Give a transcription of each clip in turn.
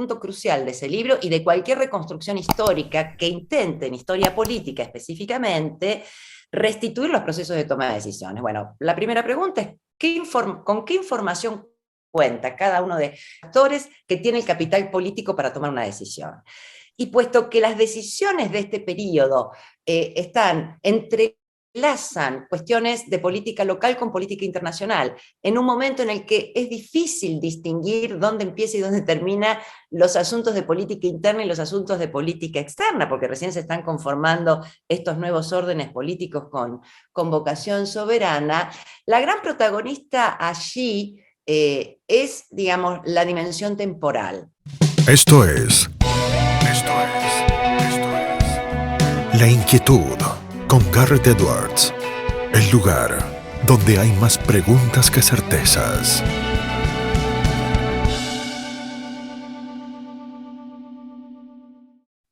punto crucial de ese libro y de cualquier reconstrucción histórica que intente, en historia política específicamente, restituir los procesos de toma de decisiones. Bueno, la primera pregunta es, ¿con qué información cuenta cada uno de los actores que tiene el capital político para tomar una decisión? Y puesto que las decisiones de este periodo entrelazan cuestiones de política local con política internacional, en un momento en el que es difícil distinguir dónde empieza y dónde termina los asuntos de política interna y los asuntos de política externa, porque recién se están conformando estos nuevos órdenes políticos con vocación soberana, la gran protagonista allí es, digamos, la dimensión temporal. La Inquietud con Garrett Edwards. El lugar donde hay más preguntas que certezas.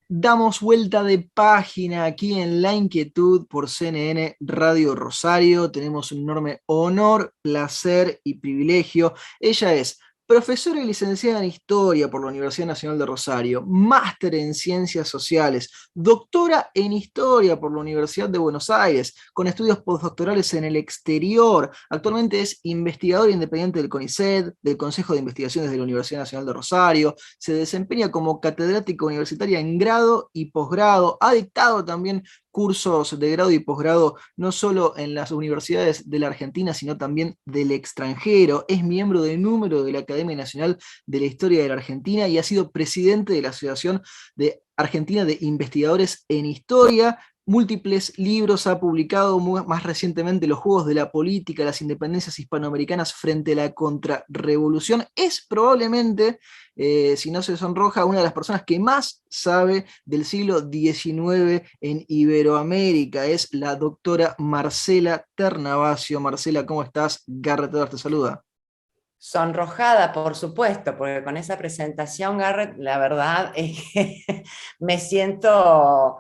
Damos vuelta de página aquí en La Inquietud por CNN Radio Rosario. Tenemos un enorme honor, placer y privilegio. Ella es profesora y licenciada en Historia por la Universidad Nacional de Rosario, máster en Ciencias Sociales, doctora en Historia por la Universidad de Buenos Aires, con estudios postdoctorales en el exterior. Actualmente es investigadora independiente del CONICET, del Consejo de Investigaciones de la Universidad Nacional de Rosario. Se desempeña como catedrática universitaria en grado y posgrado. Ha dictado también cursos de grado y posgrado no solo en las universidades de la Argentina, sino también del extranjero. Es miembro de número de la Academia Nacional de la Historia de la Argentina y ha sido presidente de la Asociación de Argentina de Investigadores en Historia. Múltiples libros ha publicado, más recientemente Los Juegos de la Política, las independencias hispanoamericanas frente a la contrarrevolución. Es probablemente, si no se sonroja, una de las personas que más sabe del siglo XIX en Iberoamérica. Es la doctora Marcela Ternavasio. Marcela, ¿cómo estás? Garrett te saluda. Sonrojada, por supuesto, porque con esa presentación, Garrett, la verdad es que me siento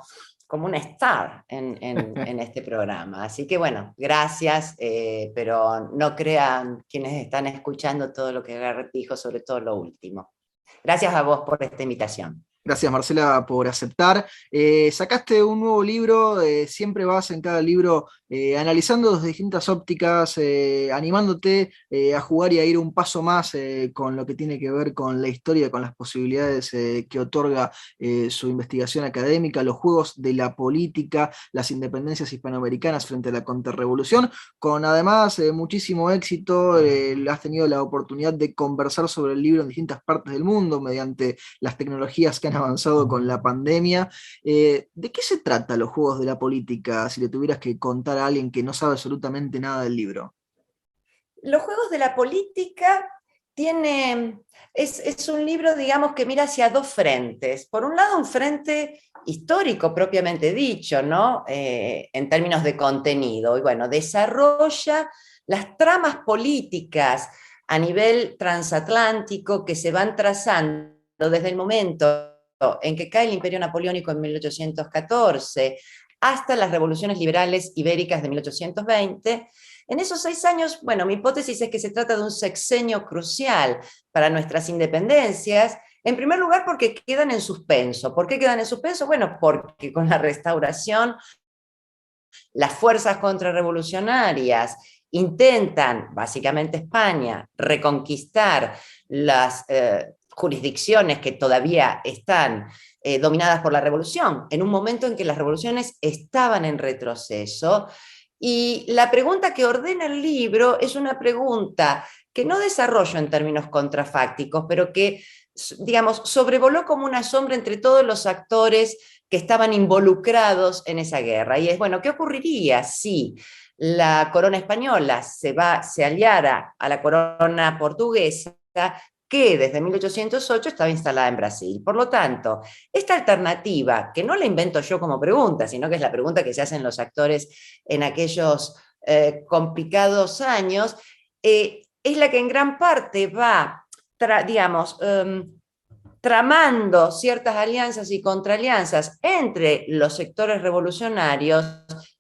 como una star en este programa. Así que bueno, gracias, pero no crean quienes están escuchando todo lo que Garrett dijo, sobre todo lo último. Gracias a vos por esta invitación. Gracias, Marcela, por aceptar. Sacaste un nuevo libro, siempre vas en cada libro analizando desde distintas ópticas, animándote a jugar y a ir un paso más con lo que tiene que ver con la historia, con las posibilidades que otorga su investigación académica, los juegos de la política, las independencias hispanoamericanas frente a la contrarrevolución, con además muchísimo éxito. Has tenido la oportunidad de conversar sobre el libro en distintas partes del mundo mediante las tecnologías que han avanzado con la pandemia. ¿De qué se trata Los Juegos de la Política, si le tuvieras que contar a alguien que no sabe absolutamente nada del libro? Los Juegos de la Política es un libro, digamos, que mira hacia dos frentes. Por un lado, un frente histórico propiamente dicho, ¿no? En términos de contenido. Y bueno, desarrolla las tramas políticas a nivel transatlántico que se van trazando desde el momento en que cae el Imperio Napoleónico en 1814 hasta las revoluciones liberales ibéricas de 1820. En esos 6 años, bueno, mi hipótesis es que se trata de un sexenio crucial para nuestras independencias, en primer lugar porque quedan en suspenso. ¿Por qué quedan en suspenso? Bueno, porque con la Restauración las fuerzas contrarrevolucionarias intentan, básicamente España, reconquistar las jurisdicciones que todavía están dominadas por la revolución, en un momento en que las revoluciones estaban en retroceso. Y la pregunta que ordena el libro es una pregunta que no desarrollo en términos contrafácticos, pero que, digamos, sobrevoló como una sombra entre todos los actores que estaban involucrados en esa guerra. Y es, bueno, ¿qué ocurriría si la corona española se aliara a la corona portuguesa, que desde 1808 estaba instalada en Brasil? Por lo tanto, esta alternativa, que no la invento yo como pregunta, sino que es la pregunta que se hacen los actores en aquellos complicados años, es la que en gran parte va, digamos, tramando ciertas alianzas y contraalianzas entre los sectores revolucionarios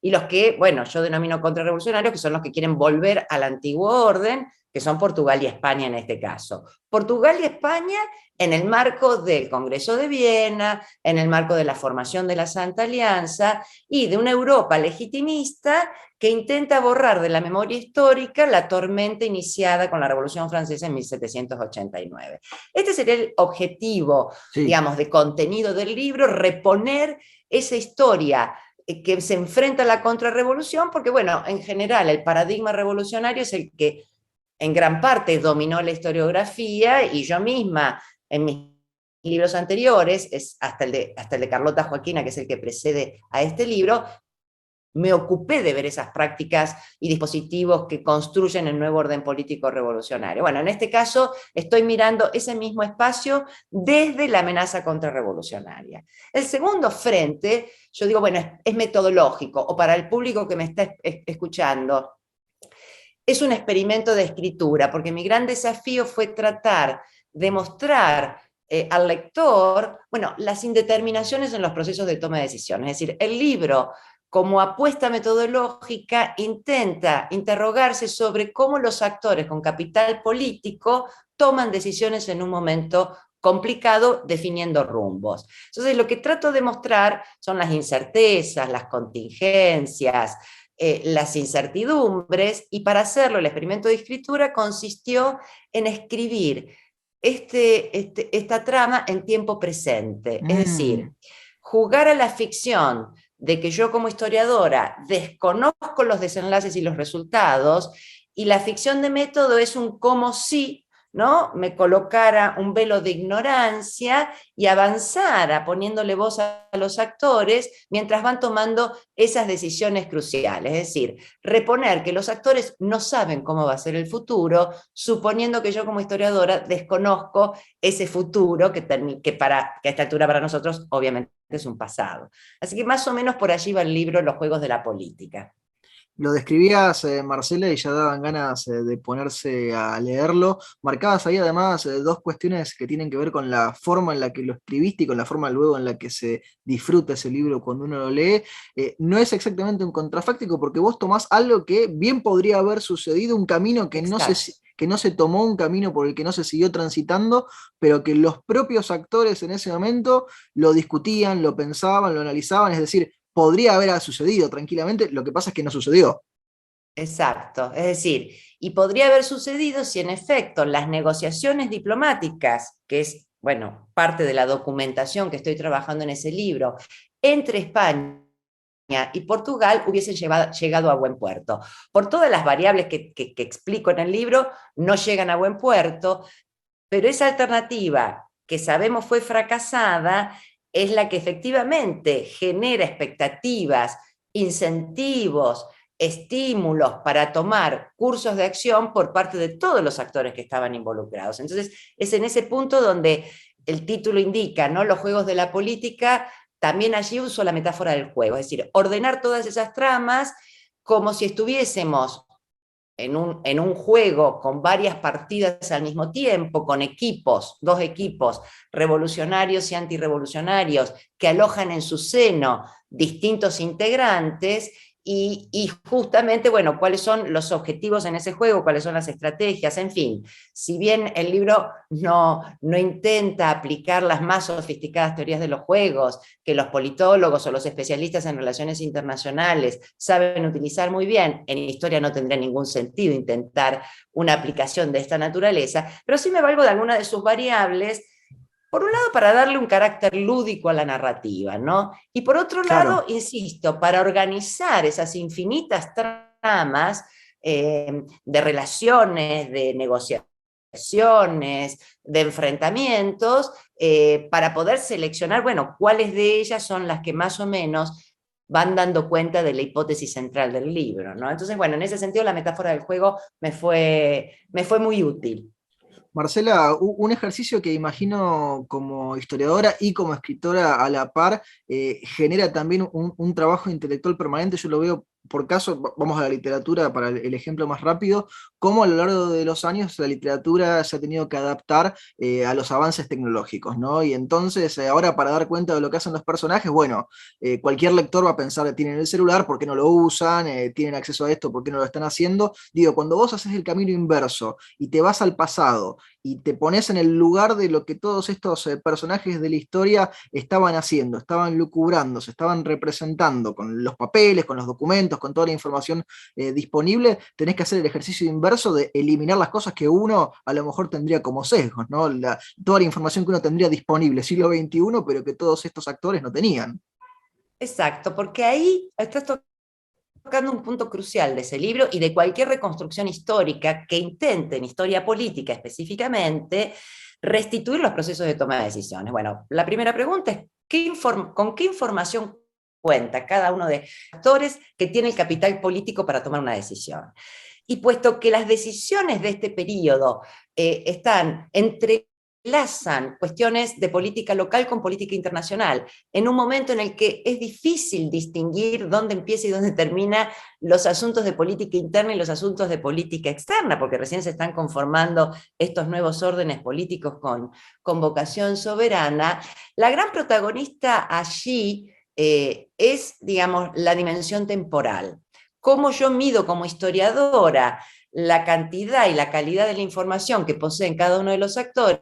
y los que, bueno, yo denomino contrarrevolucionarios, que son los que quieren volver al antiguo orden, que son Portugal y España en este caso. Portugal y España en el marco del Congreso de Viena, en el marco de la formación de la Santa Alianza y de una Europa legitimista que intenta borrar de la memoria histórica la tormenta iniciada con la Revolución Francesa en 1789. Este sería el objetivo, Sí. digamos, de contenido del libro, reponer esa historia que se enfrenta a la contrarrevolución, porque bueno, en general el paradigma revolucionario es el que en gran parte dominó la historiografía, y yo misma en mis libros anteriores, hasta el de Carlota Joaquina, que es el que precede a este libro, me ocupé de ver esas prácticas y dispositivos que construyen el nuevo orden político revolucionario. Bueno, en este caso estoy mirando ese mismo espacio desde la amenaza contrarrevolucionaria. El segundo frente, yo digo, bueno, es metodológico, o para el público que me está escuchando, es un experimento de escritura, porque mi gran desafío fue tratar de mostrar al lector, bueno, las indeterminaciones en los procesos de toma de decisiones. Es decir, el libro, como apuesta metodológica, intenta interrogarse sobre cómo los actores con capital político toman decisiones en un momento complicado, definiendo rumbos. Entonces, lo que trato de mostrar son las incertezas, las contingencias, las incertidumbres, y para hacerlo el experimento de escritura consistió en escribir esta trama en tiempo presente, es decir, jugar a la ficción de que yo como historiadora desconozco los desenlaces y los resultados, y la ficción de método es un como si, ¿no?, me colocara un velo de ignorancia y avanzara poniéndole voz a los actores mientras van tomando esas decisiones cruciales. Es decir, reponer que los actores no saben cómo va a ser el futuro, suponiendo que yo como historiadora desconozco ese futuro que a esta altura para nosotros obviamente es un pasado. Así que más o menos por allí va el libro Los Juegos de la Política. Lo describías, Marcela, y ya daban ganas de ponerse a leerlo. Marcabas ahí además dos cuestiones que tienen que ver con la forma en la que lo escribiste y con la forma luego en la que se disfruta ese libro cuando uno lo lee. No es exactamente un contrafáctico, porque vos tomás algo que bien podría haber sucedido, un camino que no se tomó, un camino por el que no se siguió transitando, pero que los propios actores en ese momento lo discutían, lo pensaban, lo analizaban, es decir, podría haber sucedido tranquilamente, lo que pasa es que no sucedió. Exacto, es decir, y podría haber sucedido si en efecto las negociaciones diplomáticas, que es, bueno, parte de la documentación que estoy trabajando en ese libro, entre España y Portugal hubiesen llegado a buen puerto. Por todas las variables que explico en el libro, no llegan a buen puerto, pero esa alternativa que sabemos fue fracasada es la que efectivamente genera expectativas, incentivos, estímulos para tomar cursos de acción por parte de todos los actores que estaban involucrados. Entonces, es en ese punto donde el título indica, ¿no?, los juegos de la política. También allí uso la metáfora del juego, es decir, ordenar todas esas tramas como si estuviésemos en un juego con varias partidas al mismo tiempo, con equipos, dos equipos revolucionarios y antirrevolucionarios que alojan en su seno distintos integrantes, y justamente, bueno, cuáles son los objetivos en ese juego, cuáles son las estrategias, en fin. Si bien el libro no intenta aplicar las más sofisticadas teorías de los juegos, que los politólogos o los especialistas en relaciones internacionales saben utilizar muy bien, en historia no tendría ningún sentido intentar una aplicación de esta naturaleza, pero sí me valgo de alguna de sus variables, por un lado para darle un carácter lúdico a la narrativa, ¿no? Y por otro lado, insisto, para organizar esas infinitas tramas de relaciones, de negociaciones, de enfrentamientos, para poder seleccionar, bueno, cuáles de ellas son las que más o menos van dando cuenta de la hipótesis central del libro, ¿no? Entonces, bueno, en ese sentido la metáfora del juego me fue muy útil. Marcela, un ejercicio que imagino como historiadora y como escritora a la par, genera también un trabajo intelectual permanente. Yo lo veo por caso, vamos a la literatura para el ejemplo más rápido, cómo a lo largo de los años la literatura se ha tenido que adaptar a los avances tecnológicos, ¿no? Y entonces, ahora para dar cuenta de lo que hacen los personajes, bueno, cualquier lector va a pensar que tienen el celular, ¿por qué no lo usan? Tienen acceso a esto, ¿por qué no lo están haciendo? Digo, cuando vos haces el camino inverso y te vas al pasado y te pones en el lugar de lo que todos estos personajes de la historia estaban haciendo, estaban lucubrando, se estaban representando con los papeles, con los documentos, con toda la información disponible, tenés que hacer el ejercicio inverso de eliminar las cosas que uno a lo mejor tendría como sesgos, ¿no? Toda la información que uno tendría disponible siglo XXI, pero que todos estos actores no tenían. Exacto, porque ahí estás tocando un punto crucial de ese libro y de cualquier reconstrucción histórica que intente, en historia política específicamente, restituir los procesos de toma de decisiones. Bueno, la primera pregunta es, ¿con qué información cuenta cada uno de los actores que tiene el capital político para tomar una decisión? Y puesto que las decisiones de este periodo entrelazan cuestiones de política local con política internacional, en un momento en el que es difícil distinguir dónde empieza y dónde termina los asuntos de política interna y los asuntos de política externa, porque recién se están conformando estos nuevos órdenes políticos con vocación soberana, la gran protagonista allí es, digamos, la dimensión temporal. Cómo yo mido como historiadora la cantidad y la calidad de la información que poseen cada uno de los actores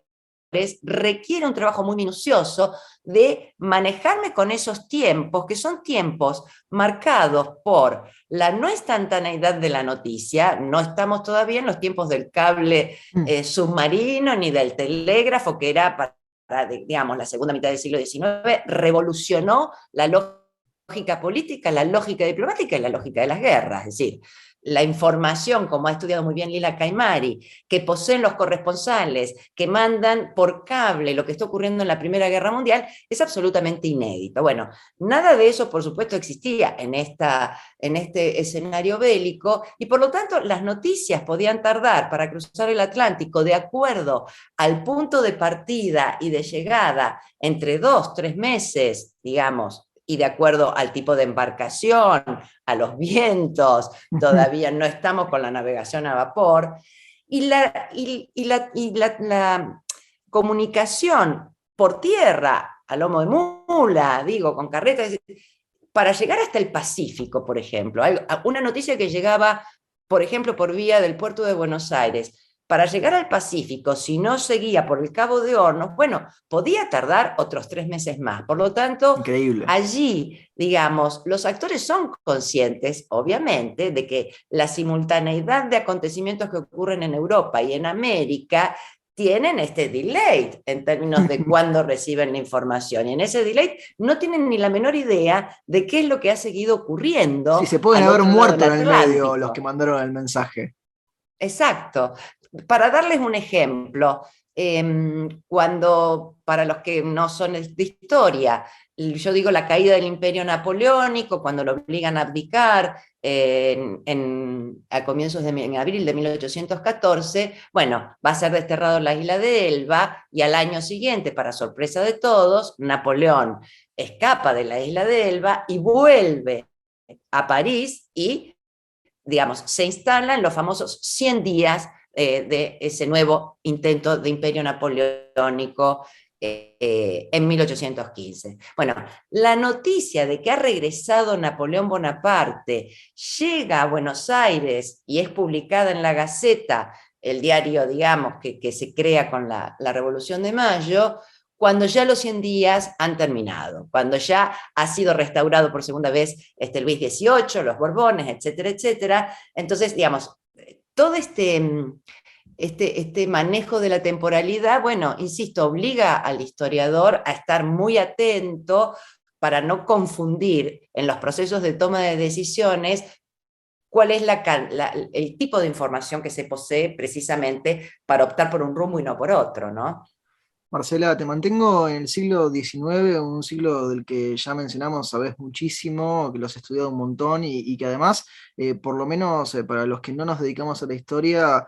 requiere un trabajo muy minucioso de manejarme con esos tiempos, que son tiempos marcados por la no instantaneidad de la noticia. No estamos todavía en los tiempos del cable submarino ni del telégrafo, que era para, digamos, la segunda mitad del siglo XIX, revolucionó la lógica política, la lógica diplomática y la lógica de las guerras. Es decir, la información, como ha estudiado muy bien Lila Caimari, que poseen los corresponsales, que mandan por cable lo que está ocurriendo en la Primera Guerra Mundial, es absolutamente inédito. Bueno, nada de eso, por supuesto, existía en este escenario bélico, y por lo tanto las noticias podían tardar para cruzar el Atlántico de acuerdo al punto de partida y de llegada entre 2, 3 meses, digamos, y de acuerdo al tipo de embarcación, a los vientos, todavía no estamos con la navegación a vapor, y la comunicación por tierra, a lomo de mula, digo, con carretas, para llegar hasta el Pacífico, por ejemplo, una noticia que llegaba, por ejemplo, por vía del puerto de Buenos Aires, para llegar al Pacífico, si no seguía por el Cabo de Hornos, bueno, podía tardar otros 3 meses más. Por lo tanto, Increíble. allí, digamos, los actores son conscientes, obviamente, de que la simultaneidad de acontecimientos que ocurren en Europa y en América tienen este delay en términos de cuándo reciben la información. Y en ese delay no tienen ni la menor idea de qué es lo que ha seguido ocurriendo. Sí, se pueden al haber otro lado muerto del en el medio los Atlántico. que mandaron el mensaje. Exacto. Para darles un ejemplo, cuando, para los que no son de historia, yo digo la caída del Imperio Napoleónico, cuando lo obligan a abdicar a comienzos en abril de 1814, bueno, va a ser desterrado en la isla de Elba, y al año siguiente, para sorpresa de todos, Napoleón escapa de la isla de Elba y vuelve a París y, digamos, se instalan los famosos 100 días de ese nuevo intento de imperio napoleónico en 1815. Bueno, la noticia de que ha regresado Napoleón Bonaparte llega a Buenos Aires y es publicada en la Gaceta, el diario, digamos, que se crea con la Revolución de Mayo, cuando ya los 100 días han terminado, cuando ya ha sido restaurado por segunda vez Luis XVIII, los Borbones, etcétera, etcétera. Entonces, digamos, todo este manejo de la temporalidad, bueno, insisto, obliga al historiador a estar muy atento para no confundir en los procesos de toma de decisiones cuál es el tipo de información que se posee precisamente para optar por un rumbo y no por otro, ¿no? Marcela, te mantengo en el siglo XIX, un siglo del que ya mencionamos, sabes muchísimo, que lo has estudiado un montón y que además, por lo menos para los que no nos dedicamos a la historia,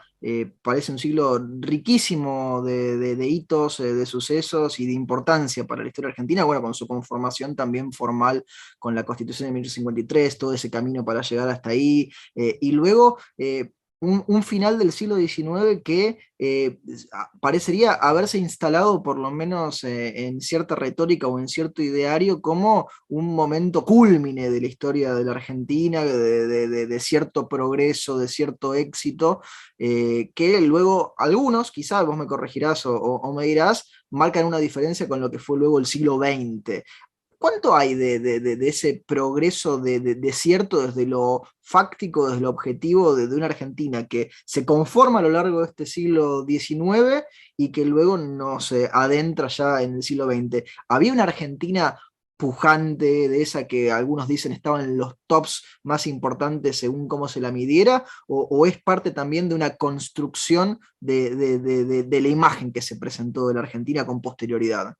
parece un siglo riquísimo de hitos, de sucesos y de importancia para la historia argentina, bueno, con su conformación también formal con la Constitución de 1853, todo ese camino para llegar hasta ahí, y luego un final del siglo XIX que parecería haberse instalado por lo menos en cierta retórica o en cierto ideario como un momento cúlmine de la historia de la Argentina, de cierto progreso, de cierto éxito, que luego algunos, quizás vos me corregirás o me dirás, marcan una diferencia con lo que fue luego el siglo XX. ¿Cuánto hay de ese progreso de cierto desde lo fáctico, desde lo objetivo de una Argentina que se conforma a lo largo de este siglo XIX y que luego nos adentra ya en el siglo XX? ¿Había una Argentina pujante, de esa que algunos dicen estaban en los tops más importantes según cómo se la midiera, o es parte también de una construcción de la imagen que se presentó de la Argentina con posterioridad?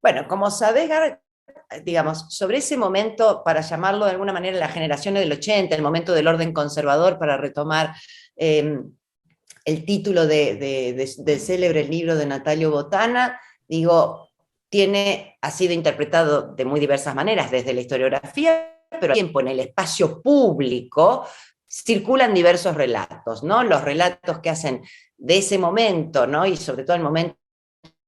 Bueno, como sabés, digamos, sobre ese momento, para llamarlo de alguna manera la generación del 80, el momento del orden conservador, para retomar el título del célebre libro de Natalio Botana, digo, ha sido interpretado de muy diversas maneras, desde la historiografía, pero al tiempo en el espacio público circulan diversos relatos, ¿no? Los relatos que hacen de ese momento, ¿no? Y sobre todo el momento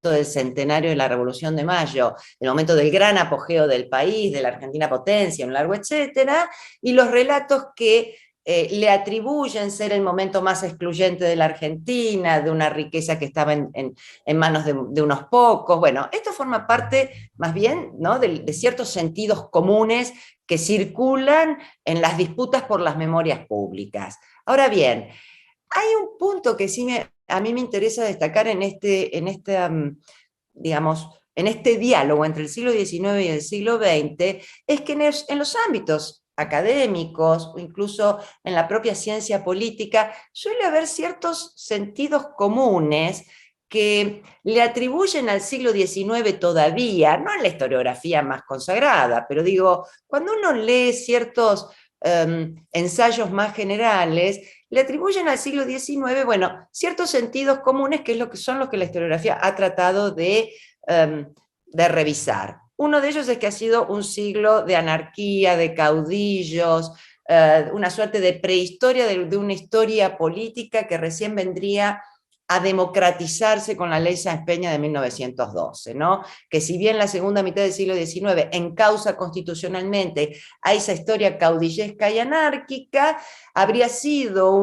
del centenario de la Revolución de Mayo, el momento del gran apogeo del país, de la Argentina potencia, un largo etcétera, y los relatos que le atribuyen ser el momento más excluyente de la Argentina, de una riqueza que estaba en manos de unos pocos. Bueno, esto forma parte más bien, ¿no?, de ciertos sentidos comunes que circulan en las disputas por las memorias públicas. Ahora bien, hay un punto que a mí me interesa destacar digamos, en este diálogo entre el siglo XIX y el siglo XX, es que en los ámbitos académicos o incluso en la propia ciencia política suele haber ciertos sentidos comunes que le atribuyen al siglo XIX todavía, no en la historiografía más consagrada, pero digo, cuando uno lee ciertos ensayos más generales, le atribuyen al siglo XIX, bueno, ciertos sentidos comunes que son los que la historiografía ha tratado de revisar. Uno de ellos es que ha sido un siglo de anarquía, de caudillos, una suerte de prehistoria de una historia política que recién vendría a democratizarse con la ley Sáenz Peña de 1912, ¿no? Que si bien la segunda mitad del siglo XIX encausa constitucionalmente a esa historia caudillesca y anárquica, habría sido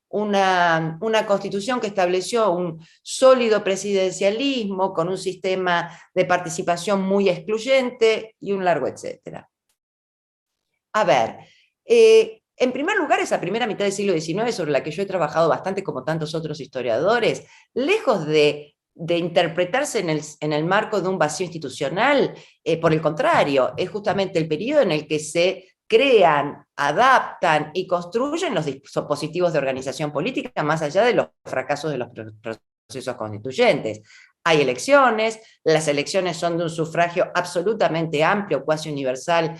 una constitución que estableció un sólido presidencialismo con un sistema de participación muy excluyente y un largo etcétera. A ver, en primer lugar, esa primera mitad del siglo XIX, sobre la que yo he trabajado bastante como tantos otros historiadores, lejos de interpretarse en el marco de un vacío institucional, por el contrario, es justamente el periodo en el que se crean, adaptan y construyen los dispositivos de organización política más allá de los fracasos de los procesos constituyentes. Hay elecciones, las elecciones son de un sufragio absolutamente amplio, cuasi universal,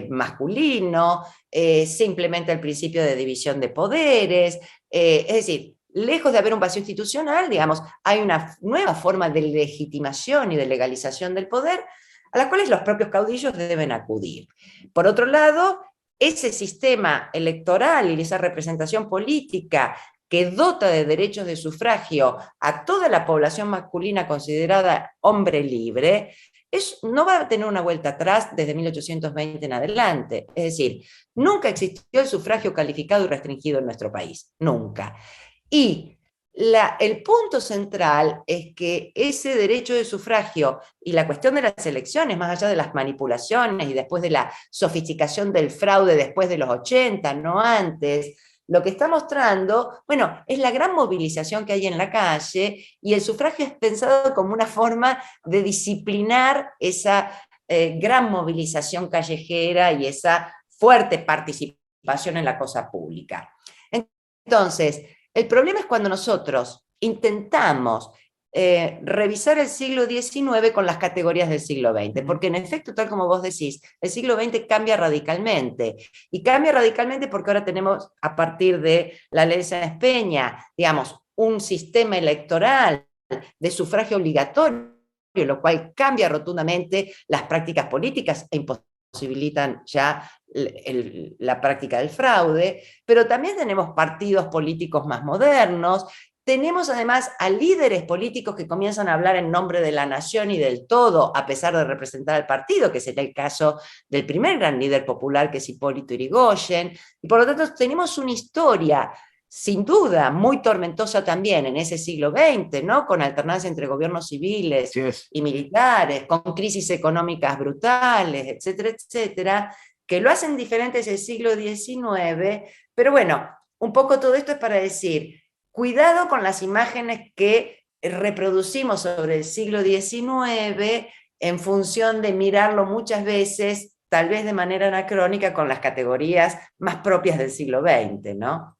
masculino, se implementa el principio de división de poderes, es decir, lejos de haber un vacío institucional, digamos, hay una nueva forma de legitimación y de legalización del poder a las cuales los propios caudillos deben acudir. Por otro lado, ese sistema electoral y esa representación política que dota de derechos de sufragio a toda la población masculina considerada hombre libre, no va a tener una vuelta atrás desde 1820 en adelante. Es decir, nunca existió el sufragio calificado y restringido en nuestro país, nunca. Y el punto central es que ese derecho de sufragio y la cuestión de las elecciones, más allá de las manipulaciones y después de la sofisticación del fraude después de los 80, no antes, lo que está mostrando, bueno, es la gran movilización que hay en la calle, y el sufragio es pensado como una forma de disciplinar esa gran movilización callejera y esa fuerte participación en la cosa pública. Entonces, el problema es cuando nosotros intentamos revisar el siglo XIX con las categorías del siglo XX, porque en efecto, tal como vos decís, el siglo XX cambia radicalmente, y cambia radicalmente porque ahora tenemos, a partir de la ley de Sáenz Peña, digamos, un sistema electoral de sufragio obligatorio, lo cual cambia rotundamente las prácticas políticas e imposibilitan ya la práctica del fraude, pero también tenemos partidos políticos más modernos. Tenemos además a líderes políticos que comienzan a hablar en nombre de la nación y del todo, a pesar de representar al partido, que sería el caso del primer gran líder popular, que es Hipólito Yrigoyen. Y por lo tanto tenemos una historia, sin duda, muy tormentosa también en ese siglo XX, ¿no? Con alternancia entre gobiernos civiles y militares, con crisis económicas brutales, etcétera, etcétera, que lo hacen diferentes del siglo XIX, pero bueno, un poco todo esto es para decir, cuidado con las imágenes que reproducimos sobre el siglo XIX en función de mirarlo muchas veces, tal vez de manera anacrónica, con las categorías más propias del siglo XX, ¿no?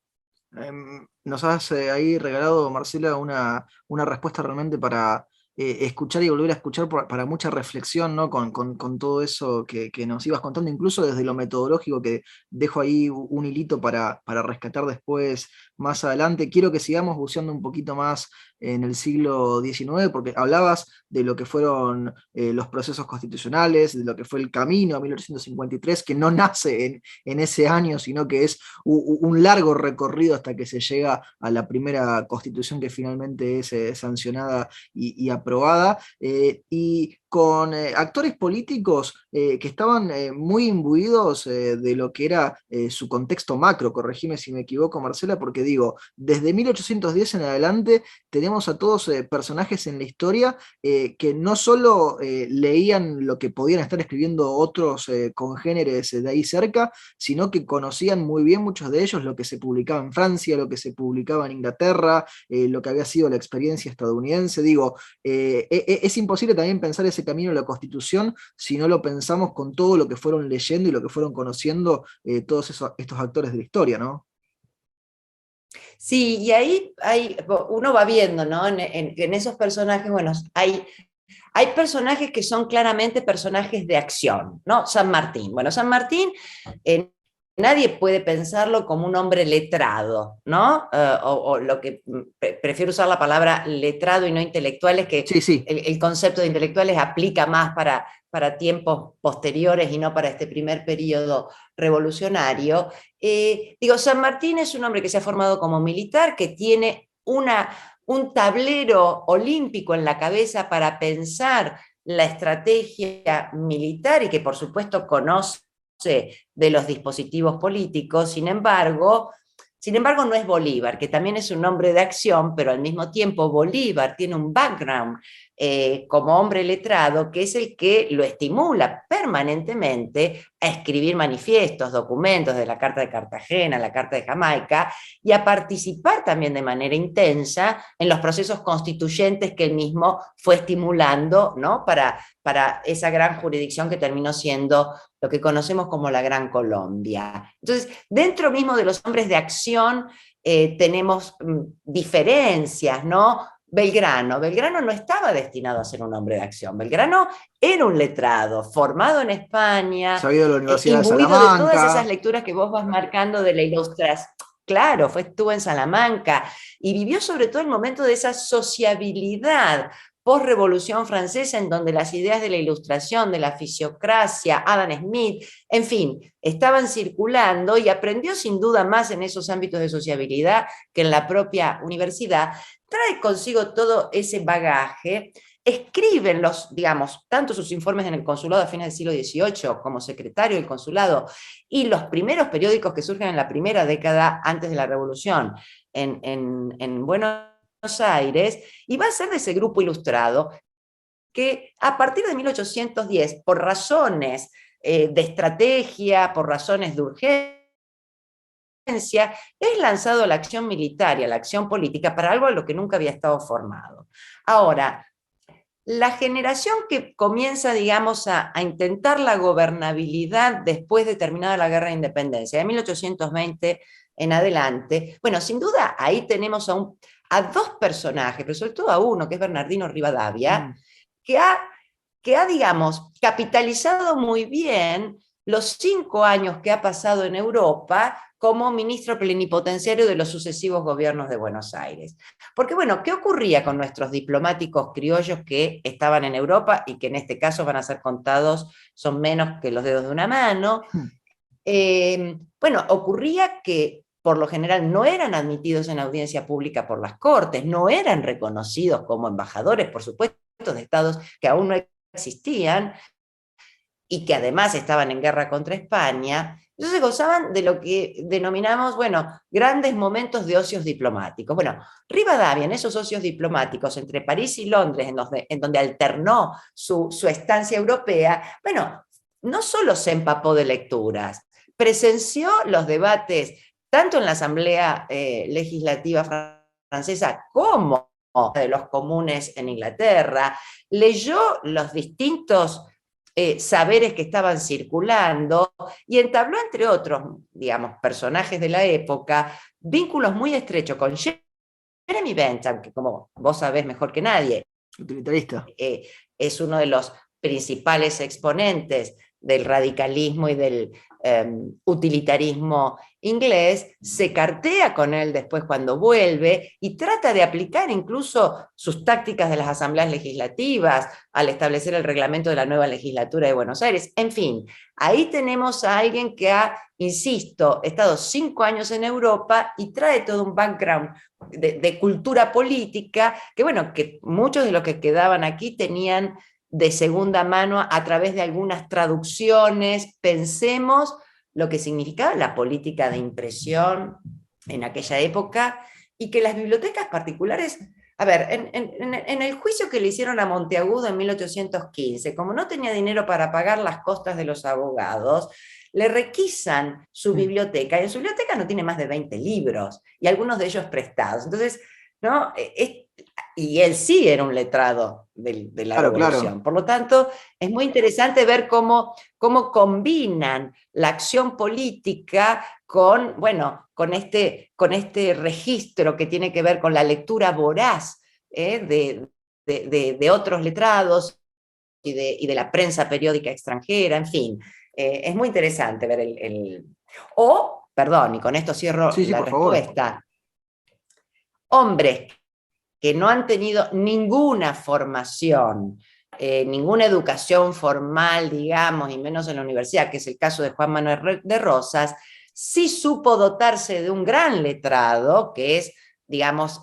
Nos has ahí regalado, Marcela, una respuesta realmente para escuchar y volver a escuchar para mucha reflexión, ¿no? Con todo eso que nos ibas contando, incluso desde lo metodológico, que dejo ahí un hilito para rescatar después más adelante. Quiero que sigamos buceando un poquito más en el siglo XIX, porque hablabas de lo que fueron los procesos constitucionales, de lo que fue el camino a 1853, que no nace en ese año, sino que es un largo recorrido hasta que se llega a la primera constitución que finalmente es sancionada y aprobada, y con actores políticos que estaban muy imbuidos de lo que era su contexto macro. Corregime si me equivoco, Marcela, porque digo, desde 1810 en adelante tenemos a todos personajes en la historia que no solo leían lo que podían estar escribiendo otros congéneres de ahí cerca, sino que conocían muy bien, muchos de ellos, lo que se publicaba en Francia, lo que se publicaba en Inglaterra, lo que había sido la experiencia estadounidense. Digo, es imposible también pensar ese camino de la Constitución si no lo pensamos con todo lo que fueron leyendo y lo que fueron conociendo todos estos actores de la historia, ¿no? Sí, y ahí uno va viendo, ¿no? En esos personajes, bueno, hay personajes que son claramente personajes de acción, ¿no? San Martín. Bueno, San Martín, nadie puede pensarlo como un hombre letrado, ¿no? O lo que prefiero usar la palabra letrado y no intelectual, es que sí, sí. El concepto de intelectuales aplica más para tiempos posteriores y no para este primer periodo revolucionario. Digo, San Martín es un hombre que se ha formado como militar, que tiene un tablero olímpico en la cabeza para pensar la estrategia militar y que por supuesto conoce de los dispositivos políticos. Sin embargo, no es Bolívar, que también es un hombre de acción, pero al mismo tiempo Bolívar tiene un background como hombre letrado, que es el que lo estimula permanentemente a escribir manifiestos, documentos de la Carta de Cartagena, la Carta de Jamaica, y a participar también de manera intensa en los procesos constituyentes que él mismo fue estimulando, ¿no? para esa gran jurisdicción que terminó siendo lo que conocemos como la Gran Colombia. Entonces, dentro mismo de los hombres de acción tenemos diferencias, ¿no? Belgrano no estaba destinado a ser un hombre de acción. Belgrano era un letrado, formado en España, Sabido de la Universidad de imbuido de todas esas Salamanca. lecturas que vos vas marcando de la ilustración. Claro, estuvo en Salamanca y vivió sobre todo el momento de esa sociabilidad post-revolución francesa, en donde las ideas de la ilustración, de la fisiocracia, Adam Smith, en fin, estaban circulando, y aprendió sin duda más en esos ámbitos de sociabilidad que en la propia universidad. Trae consigo todo ese bagaje, escriben digamos, tanto sus informes en el consulado a fines del siglo XVIII como secretario del consulado, y los primeros periódicos que surgen en la primera década antes de la Revolución en Buenos Aires, y va a ser de ese grupo ilustrado que a partir de 1810, por razones de estrategia, por razones de urgencia, es lanzado a la acción militar y a la acción política para algo a lo que nunca había estado formado. Ahora, la generación que comienza, digamos, a intentar la gobernabilidad después de terminada la Guerra de Independencia, de 1820 en adelante. Bueno, sin duda ahí tenemos a dos personajes, pero sobre todo a uno, que es Bernardino Rivadavia, que ha, digamos, capitalizado muy bien los 5 años que ha pasado en Europa como ministro plenipotenciario de los sucesivos gobiernos de Buenos Aires. Porque, bueno, ¿qué ocurría con nuestros diplomáticos criollos que estaban en Europa y que en este caso van a ser contados, son menos que los dedos de una mano? Bueno, ocurría que por lo general no eran admitidos en audiencia pública por las Cortes, no eran reconocidos como embajadores, por supuesto, de estados que aún no existían y que además estaban en guerra contra España. Entonces gozaban de lo que denominamos, bueno, grandes momentos de ocios diplomáticos. Bueno, Rivadavia, en esos ocios diplomáticos entre París y Londres, en donde alternó su estancia europea, bueno, no solo se empapó de lecturas, presenció los debates tanto en la Asamblea Legislativa Francesa como de los comunes en Inglaterra, leyó los distintos saberes que estaban circulando y entabló, entre otros, digamos, personajes de la época, vínculos muy estrechos con Jeremy Bentham, que como vos sabés mejor que nadie, utilitarista, es uno de los principales exponentes del radicalismo y del utilitarismo inglés, se cartea con él después cuando vuelve y trata de aplicar incluso sus tácticas de las asambleas legislativas al establecer el reglamento de la nueva legislatura de Buenos Aires. En fin, ahí tenemos a alguien que ha, insisto, estado 5 años en Europa y trae todo un background de cultura política que, bueno, que muchos de los que quedaban aquí tenían de segunda mano a través de algunas traducciones. Pensemos lo que significaba la política de impresión en aquella época y que las bibliotecas particulares, a ver, en el juicio que le hicieron a Monteagudo en 1815, como no tenía dinero para pagar las costas de los abogados, le requisan su biblioteca, y en su biblioteca no tiene más de 20 libros, y algunos de ellos prestados. Entonces, ¿no? Y él sí era un letrado de la Revolución. Claro. Por lo tanto, es muy interesante ver cómo combinan la acción política con, bueno, con este registro que tiene que ver con la lectura voraz de otros letrados y de la prensa periódica extranjera, en fin. Es muy interesante ver perdón, y con esto cierro la respuesta. Favor. Hombres que no han tenido ninguna formación, ninguna educación formal, digamos, y menos en la universidad, que es el caso de Juan Manuel de Rosas, sí supo dotarse de un gran letrado, que es, digamos,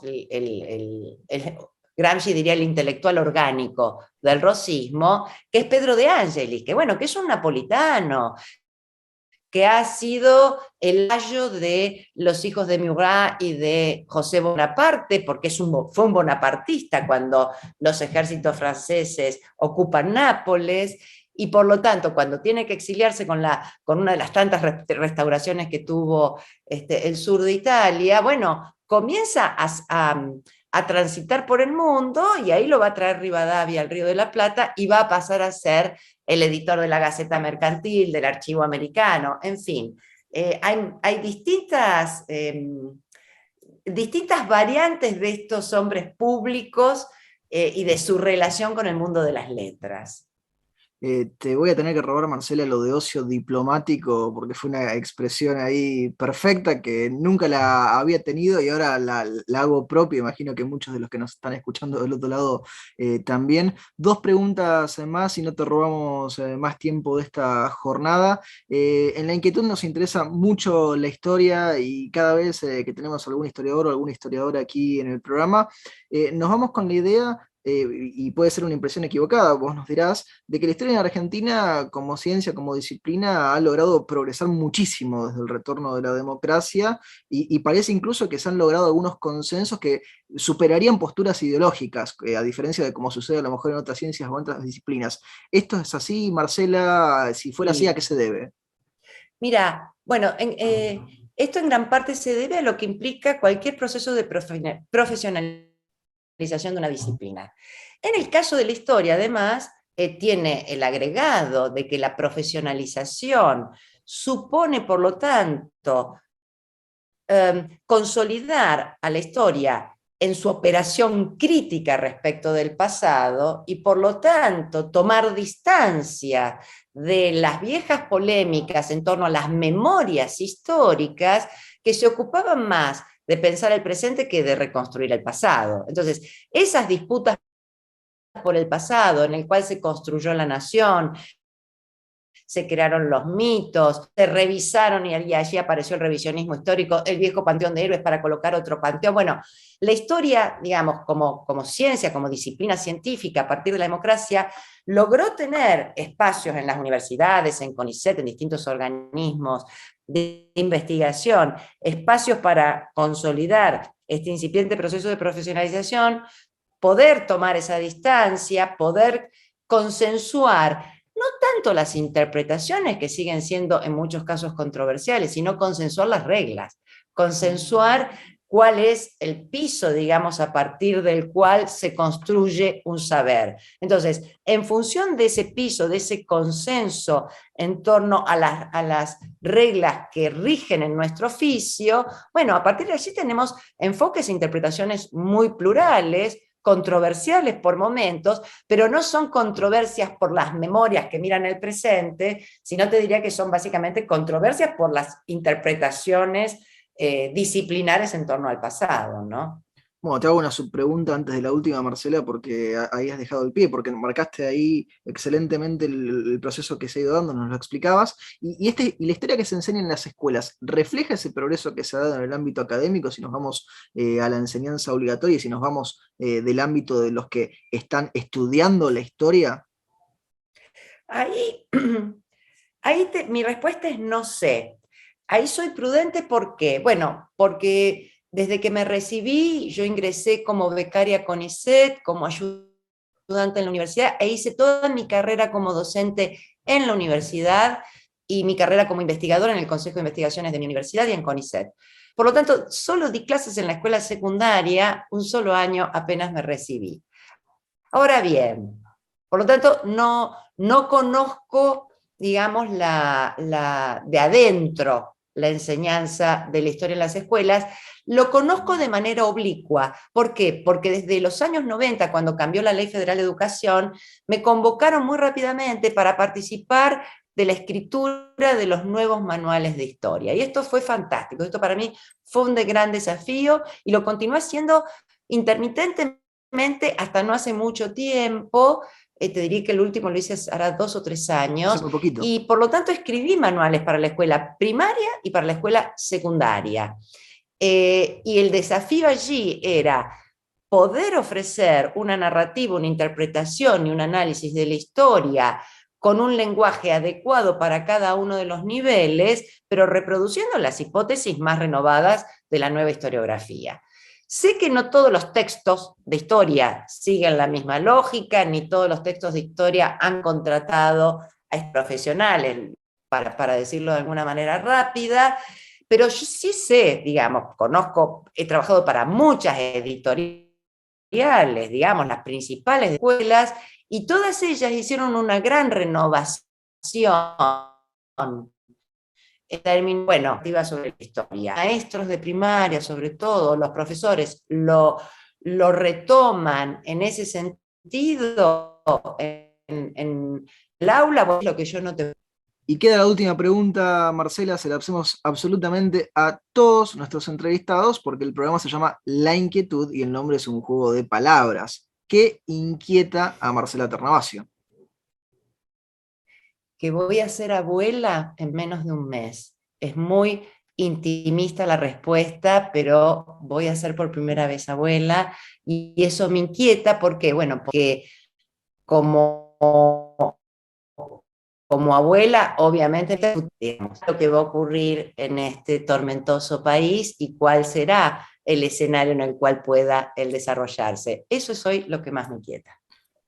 Gramsci diría el intelectual orgánico del rosismo, que es Pedro de Angelis, que bueno, que es un napolitano, que ha sido el ayo de los hijos de Murat y de José Bonaparte, porque fue un bonapartista cuando los ejércitos franceses ocupan Nápoles, y por lo tanto, cuando tiene que exiliarse con una de las tantas restauraciones que tuvo el sur de Italia, bueno, comienza a transitar por el mundo, y ahí lo va a traer Rivadavia al Río de la Plata, y va a pasar a ser el editor de la Gaceta Mercantil, del Archivo Americano, en fin. Hay distintas variantes de estos hombres públicos y de su relación con el mundo de las letras. Te voy a tener que robar, Marcela, lo de ocio diplomático, porque fue una expresión ahí perfecta que nunca la había tenido y ahora la hago propia. Imagino que muchos de los que nos están escuchando del otro lado también. 2 preguntas más y no te robamos más tiempo de esta jornada. En La Inquietud nos interesa mucho la historia y cada vez que tenemos algún historiador o alguna historiadora aquí en el programa, nos vamos con la idea y puede ser una impresión equivocada, vos nos dirás, de que la historia en Argentina como ciencia, como disciplina, ha logrado progresar muchísimo desde el retorno de la democracia y parece incluso que se han logrado algunos consensos que superarían posturas ideológicas, a diferencia de como sucede a lo mejor en otras ciencias o en otras disciplinas. ¿Esto es así, Marcela? Si fuera así, ¿a qué se debe? Mira, bueno, esto en gran parte se debe a lo que implica cualquier proceso de profesionalización de una disciplina. En el caso de la historia, además, tiene el agregado de que la profesionalización supone, por lo tanto, consolidar a la historia en su operación crítica respecto del pasado y por lo tanto tomar distancia de las viejas polémicas en torno a las memorias históricas que se ocupaban más de pensar el presente que de reconstruir el pasado. Entonces, esas disputas por el pasado, en el cual se construyó la nación, se crearon los mitos, se revisaron y allí apareció el revisionismo histórico, el viejo panteón de héroes para colocar otro panteón. Bueno, la historia, digamos, como ciencia, como disciplina científica a partir de la democracia, logró tener espacios en las universidades, en CONICET, en distintos organismos de investigación, espacios para consolidar este incipiente proceso de profesionalización, poder tomar esa distancia, poder consensuar no tanto las interpretaciones, que siguen siendo en muchos casos controversiales, sino consensuar las reglas, consensuar cuál es el piso, digamos, a partir del cual se construye un saber. Entonces, en función de ese piso, de ese consenso en torno a las reglas que rigen en nuestro oficio, bueno, a partir de allí tenemos enfoques e interpretaciones muy plurales, controversiales por momentos, pero no son controversias por las memorias que miran el presente, sino te diría que son básicamente controversias por las interpretaciones disciplinares en torno al pasado, ¿no? Bueno, te hago una subpregunta antes de la última, Marcela, porque ahí has dejado el pie, porque marcaste ahí excelentemente el proceso que se ha ido dando, nos lo explicabas, y la historia que se enseña en las escuelas, ¿refleja ese progreso que se ha dado en el ámbito académico, si nos vamos a la enseñanza obligatoria, y si nos vamos del ámbito de los que están estudiando la historia? Ahí, mi respuesta es no sé. Ahí soy prudente, ¿por qué? Bueno, porque desde que me recibí, yo ingresé como becaria CONICET, como ayudante en la universidad, e hice toda mi carrera como docente en la universidad y mi carrera como investigadora en el Consejo de Investigaciones de mi universidad y en CONICET. Por lo tanto, solo di clases en la escuela secundaria, un solo año apenas me recibí. Ahora bien, por lo tanto, no conozco, digamos, de adentro la enseñanza de la historia en las escuelas, lo conozco de manera oblicua. ¿Por qué? Porque desde los años 90, cuando cambió la Ley Federal de Educación, me convocaron muy rápidamente para participar de la escritura de los nuevos manuales de historia. Y esto fue fantástico, esto para mí fue un gran desafío y lo continué haciendo intermitentemente hasta no hace mucho tiempo. Te diría que el último lo hice hará 2 o 3 años, Hace muy poquito. y por lo tanto escribí manuales para la escuela primaria y para la escuela secundaria. Y el desafío allí era poder ofrecer una narrativa, una interpretación y un análisis de la historia con un lenguaje adecuado para cada uno de los niveles, pero reproduciendo las hipótesis más renovadas de la nueva historiografía. Sé que no todos los textos de historia siguen la misma lógica, ni todos los textos de historia han contratado a profesionales, para decirlo de alguna manera rápida, pero yo sí sé, digamos, he trabajado para muchas editoriales, digamos, las principales escuelas, y todas ellas hicieron una gran renovación bueno, iba sobre la historia. Maestros de primaria, sobre todo, los profesores, lo retoman en ese sentido en el aula, pues, lo que yo no te... Y queda la última pregunta, Marcela, se la hacemos absolutamente a todos nuestros entrevistados, porque el programa se llama La Inquietud y el nombre es un juego de palabras. ¿Qué inquieta a Marcela Ternavasio? Que voy a ser abuela en menos de un mes. Es muy intimista la respuesta, pero voy a ser por primera vez abuela, y eso me inquieta porque, bueno, porque como abuela, obviamente, digamos, lo que va a ocurrir en este tormentoso país y cuál será el escenario en el cual pueda él desarrollarse. Eso es hoy lo que más me inquieta.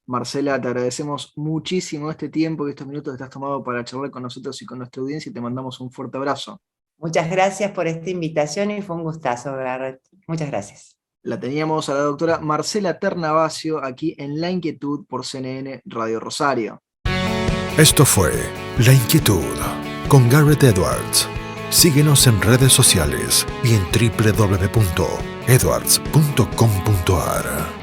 Marcela, te agradecemos muchísimo este tiempo y estos minutos que te has tomado para charlar con nosotros y con nuestra audiencia, y te mandamos un fuerte abrazo. Muchas gracias por esta invitación y fue un gustazo, Garrett. Muchas gracias. La teníamos a la doctora Marcela Ternavasio aquí en La Inquietud por CNN Radio Rosario. Esto fue La Inquietud con Garrett Edwards, Síguenos en redes sociales y en www.edwards.com.ar.